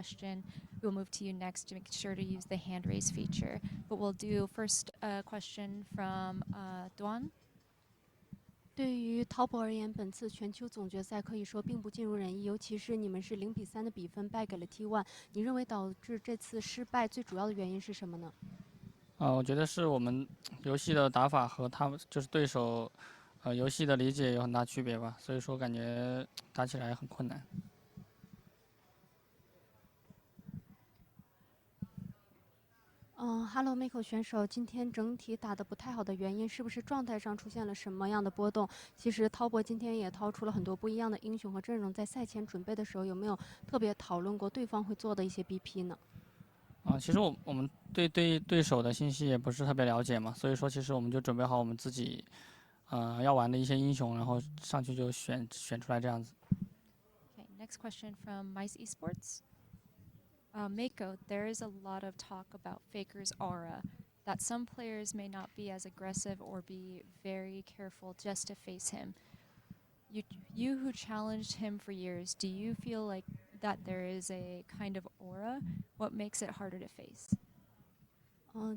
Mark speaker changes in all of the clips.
Speaker 1: question, we'll move to you next to make sure to use the hand raise feature. But we'll do first a question from Duan.
Speaker 2: 对于滔博而言，本次全球总决赛可以说并不尽如人意，尤其是你们是0-3的比分败给了 T1， 你认为导致这次失败最主要的原因是什么呢？
Speaker 3: 我觉得是我们游戏的打法和他们就是对手，游戏的理解有很大区别吧，所以说感觉打起来很困难。
Speaker 2: Hello Meiko 选手，今天整体打得不太好的原因是不是状态上出现了什么样的波动？其实滔博今天也掏出了很多不一样的英雄和阵容，在赛前准备的时候有没有特别讨论过对方会做的一些 BP 呢？
Speaker 3: 其实我们对手的信息也不是特别了解嘛，所以说其实我们就准备好我们自己，要玩的一些英雄，然后上去就选出来这样子。
Speaker 1: Okay, next question from Mice Esports. Meiko, there is a lot of talk about Faker's aura, that some players may not be as aggressive or be very careful just to face him. You who challenged him for years, do you feel like that there is a kind of aura? What makes it harder to face?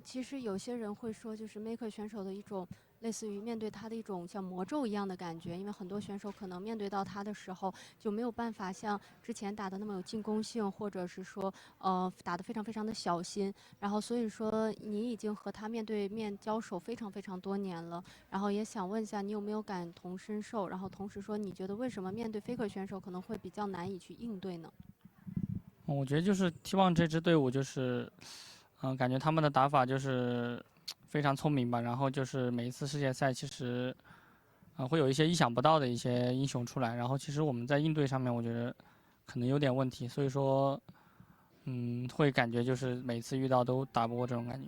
Speaker 2: 其实有些人会说，就是 Maker 选手的一种类似于面对他的一种像魔咒一样的感觉，因为很多选手可能面对到他的时候就没有办法像之前打的那么有进攻性，或者是说打得非常非常的小心。然后所以说你已经和他面对面交手非常非常多年了，然后也想问一下你有没有感同身受，然后同时说你觉得为什么面对 Faker 选手可能会比较难以去应对呢？
Speaker 3: 我觉得就是 T1 这支队伍就是。感觉他们的打法就是非常聪明吧，然后就是每一次世界赛其实，会有一些意想不到的一些英雄出来，然后其实我们在应对上面我觉得可能有点问题，所以说，会感觉就是每次遇到都打不过这种感觉。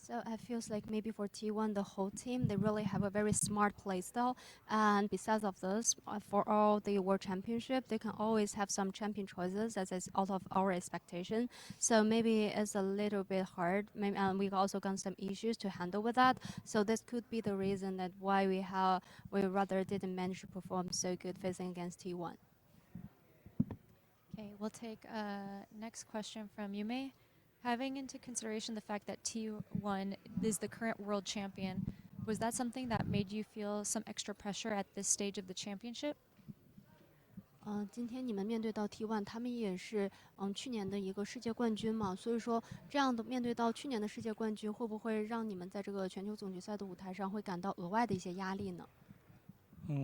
Speaker 2: So it feels like maybe for T1, the whole team, they really have a very smart playstyle. And besides of this, for all the World Championship, they can always have some champion choices as is out of our expectation. So maybe it's a little bit hard. Maybe, and we also got some issues to handle with that. So this could be the reason that why we rather didn't manage to perform so good facing against T1.
Speaker 1: Okay, we'll take next question from Yume. Having into consideration the fact that T1 is the current world champion, was that something that made you feel some extra pressure at this stage of the championship?
Speaker 2: 今天你们面对到 T1，他们也是去年的一个世界冠军嘛，所以说这样的面对到去年的世界冠军，会不会让你们在这个全球总决赛的舞台上会感到额外的一些压力呢？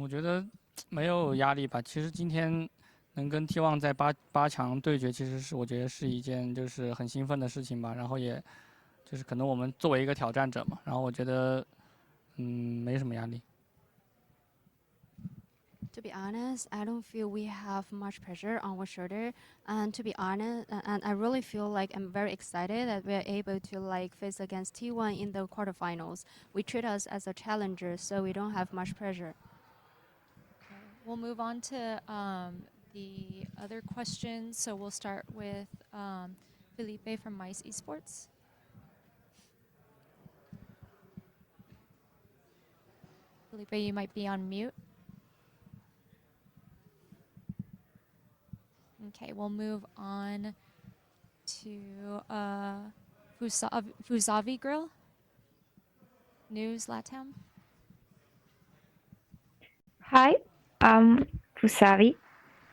Speaker 3: 我觉得没有压力吧。其实今天能跟 T1 在八强对决，其实是我觉得是一件就是很兴奋的事情吧。然后也就是可能我们作为一个挑战者嘛，然后我觉得没什么压力。
Speaker 2: To be honest, I don't feel we have much pressure on our shoulder. And to be honest, and I really feel like I'm very excited that we're able to like face against T1 in the quarterfinals. We treat us as a challenger, so we don't have much pressure.
Speaker 1: Okay, we'll move on to the other questions. So we'll start with Felipe from Mice Esports. Felipe, you might be on mute. Okay, we'll move on to Fusavi Grill, News Latam.
Speaker 4: Hi, I'm Fusavi.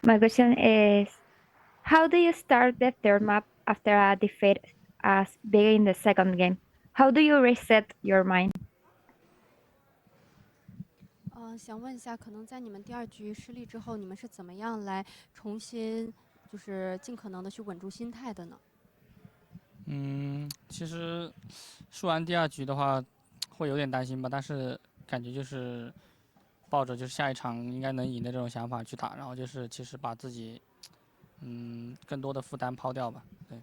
Speaker 4: My question is, how do you start the third map after a defeat as big in the second game? How do you reset your mind?
Speaker 2: 想问一下，可能在你们第二局失利之后，你们是怎么样来重新，就是尽可能的去稳住心态的呢？
Speaker 3: 其实输完第二局的话，会有点担心吧，但是感觉就是抱着就是下一场应该能赢的这种想法去打，然后就是其实把自己更多的负担抛掉吧，对。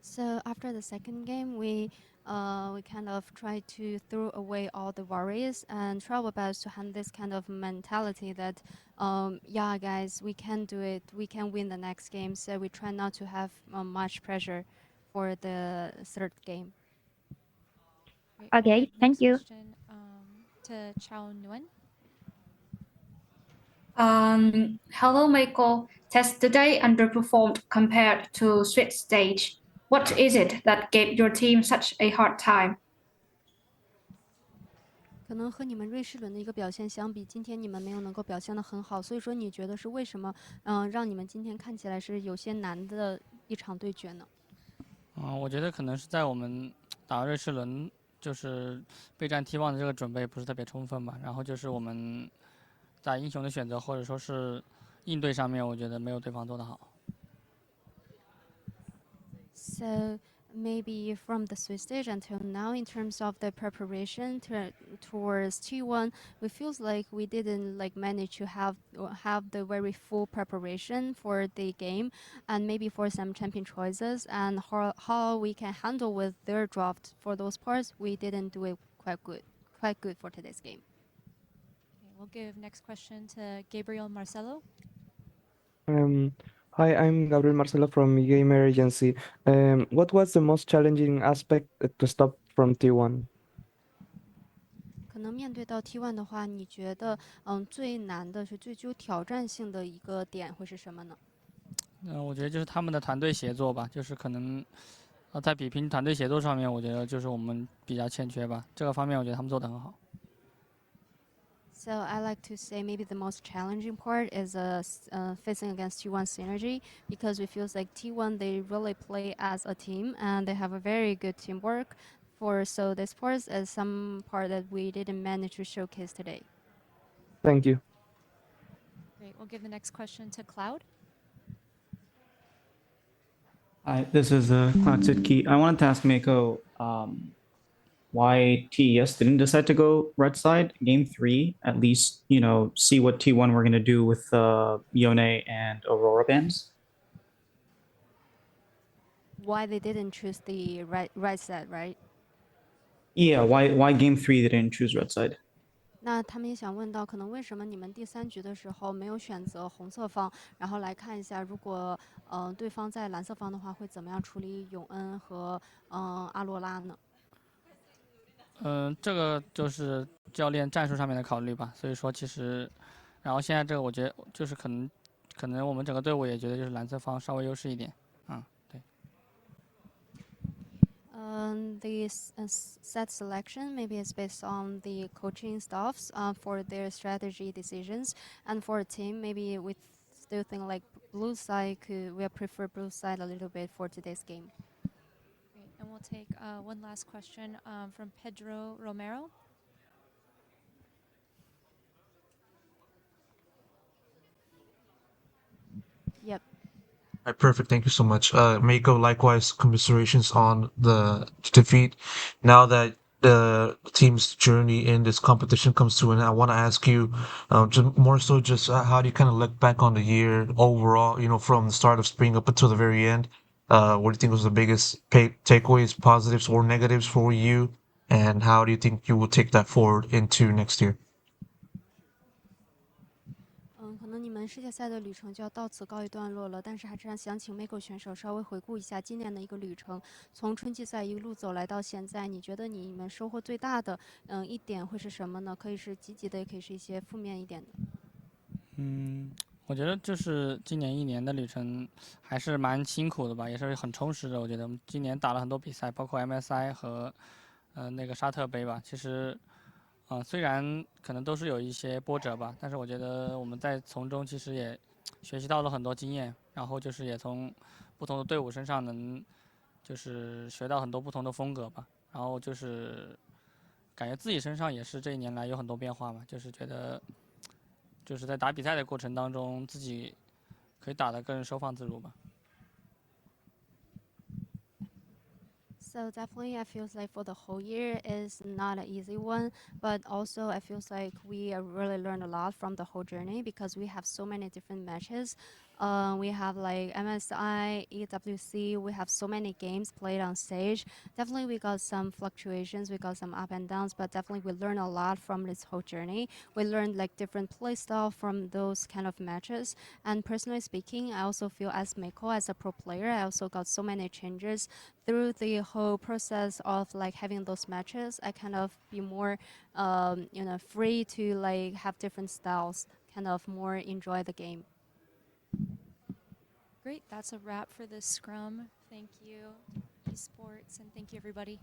Speaker 2: So after the second game, we kind of try to throw away all the worries and try our best to have this kind of mentality that, yeah, guys, we can do it. We can win the next game. So we try not to have much pressure for the third game.
Speaker 1: Great.
Speaker 4: Okay,
Speaker 1: We'll
Speaker 4: thank you.
Speaker 1: question, to Chao Nguyen.
Speaker 5: Hello, Michael. Test today underperformed compared to Swiss stage. What is it that gave your team such a hard time?
Speaker 2: 可能和你们瑞士轮的一个表现相比，今天你们没有能够表现得很好，所以说你觉得是为什么，让你们今天看起来是有些难的一场对决呢？
Speaker 3: 我觉得可能是在我们打瑞士轮，就是备战 T1 的这个准备不是特别充分吧。然后就是我们在英雄的选择或者说是应对上面，我觉得没有对方做得好。
Speaker 2: So maybe from the Swiss stage until now, in terms of the preparation towards T1, we feels like we didn't like manage to have the very full preparation for the game, and maybe for some champion choices and how we can handle with their draft for those parts, we didn't do it quite good for today's game.
Speaker 1: Okay, we'll give next question to Gabriel Marcelo.
Speaker 6: Hi, I'm Gabriel Marcelo from Gamer Agency. What was the most challenging aspect to stop from T1?
Speaker 2: 可能面对到 T1 的话，你觉得最难的是最具有挑战性的一个点会是什么呢？
Speaker 3: 我觉得就是他们的团队协作吧，就是可能在比拼团队协作上面，我觉得就是我们比较欠缺吧。这个方面我觉得他们做得很好。
Speaker 2: So I like to say maybe the most challenging part is facing against T1 synergy, because it feels like T1 they really play as a team and they have a very good teamwork. So this part is some part that we didn't manage to showcase today.
Speaker 6: Thank you.
Speaker 1: Great. We'll give the next question to Cloud.
Speaker 7: Hi, this is Cloud Sitki. I wanted to ask Meiko why TES didn't decide to go red side game 3, at least, see what T1 were going to do with Yone and Aurora bands.
Speaker 2: Why they didn't choose the right side, right?
Speaker 7: Yeah, why game 3 they didn't choose red side?
Speaker 2: 那他们也想问到，可能为什么你们第3局的时候没有选择红色方，然后来看一下，如果对方在蓝色方的话，会怎么样处理永恩和阿罗拉呢？
Speaker 3: 这个就是教练战术上面的考虑吧。所以说其实，然后现在这个我觉得就是可能我们整个队伍也觉得就是蓝色方稍微优势一点。对。
Speaker 2: The set selection maybe is based on the coaching staffs for their strategy decisions, and for a team maybe we still think like blue side we prefer blue side a little bit for today's game.
Speaker 1: Great. And we'll take one last question from Pedro Romero.
Speaker 2: Yep.
Speaker 8: Right, perfect. Thank you so much. Meiko, likewise, commiserations on the defeat. Now that the team's journey in this competition comes to an end, I want to ask you, just more so, just how do you kind of look back on the year overall? From the start of spring up until the very end. What do you think was the biggest takeaways, positives or negatives for you? And how do you think you will take that forward into next year?
Speaker 2: 可能你们世界赛的旅程就要到此告一段落了，但是还是想请 Meiko 选手稍微回顾一下今年的一个旅程，从春季赛一路走来到现在，你觉得你们收获最大的一点会是什么呢？可以是积极的，也可以是一些负面一点的。
Speaker 3: 我觉得就是今年1年的旅程还是蛮辛苦的吧，也是很充实的。我觉得我们今年打了很多比赛，包括 MSI 和那个沙特杯吧。其实虽然可能都是有一些波折吧，但是我觉得我们在从中其实也学习到了很多经验，然后就是也从不同的队伍身上就是学到很多不同的风格吧。然后就是感觉自己身上也是这1年来有很多变化嘛，就是觉得就是在打比赛的过程当中，自己可以打得更收放自如吧。
Speaker 2: So definitely, I feel like for the whole year is not an easy one, but also I feel like we really learned a lot from the whole journey, because we have so many different matches. We have like MSI, EWC, we have so many games played on stage. Definitely we got some fluctuations, we got some up and downs, but definitely we learned a lot from this whole journey. We learned like different play style from those kind of matches. And personally speaking, I also feel as Meiko, as a pro player, I also got so many changes through the whole process of like having those matches. I kind of be more, free to like have different styles kind of more enjoy the game.
Speaker 1: Great, that's a wrap for this scrum. Thank you, esports, and thank you, everybody.